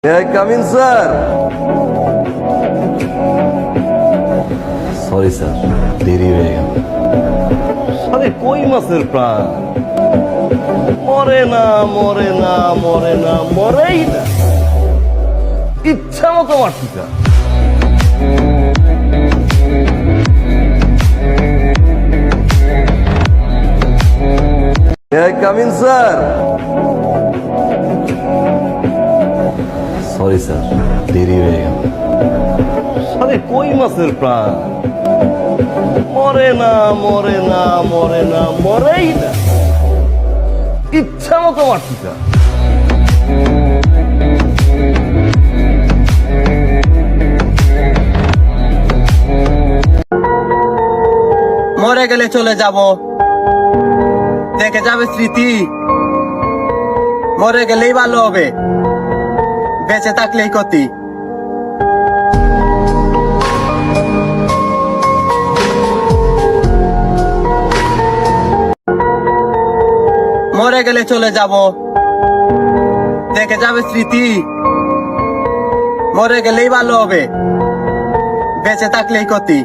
Come in sir. Sorry sir, দেরি হয়ে গেল। আরে কই মাছের প্রাণ মরে না, মরে না, মরে না, মরেই না, ইচ্ছা মতো মারতিকা। Come in sir. সরি স্যার, দেরি হয়ে গেল। আরে কই মাছের প্রাণ মরে না, মরে না, মরে না, মরেই না, ইচ্ছা মতো মারতিকা। মরে গেলে চলে যাব, দেখে যাবে স্মৃতি। মরে গেলেই ভালো হবে, বেঁচে থাকলেই ক্ষতি। মরে গেলে চলে যাব, দেখে যাবে স্মৃতি। মরে গেলেই ভালো হবে, বেঁচে থাকলেই ক্ষতি।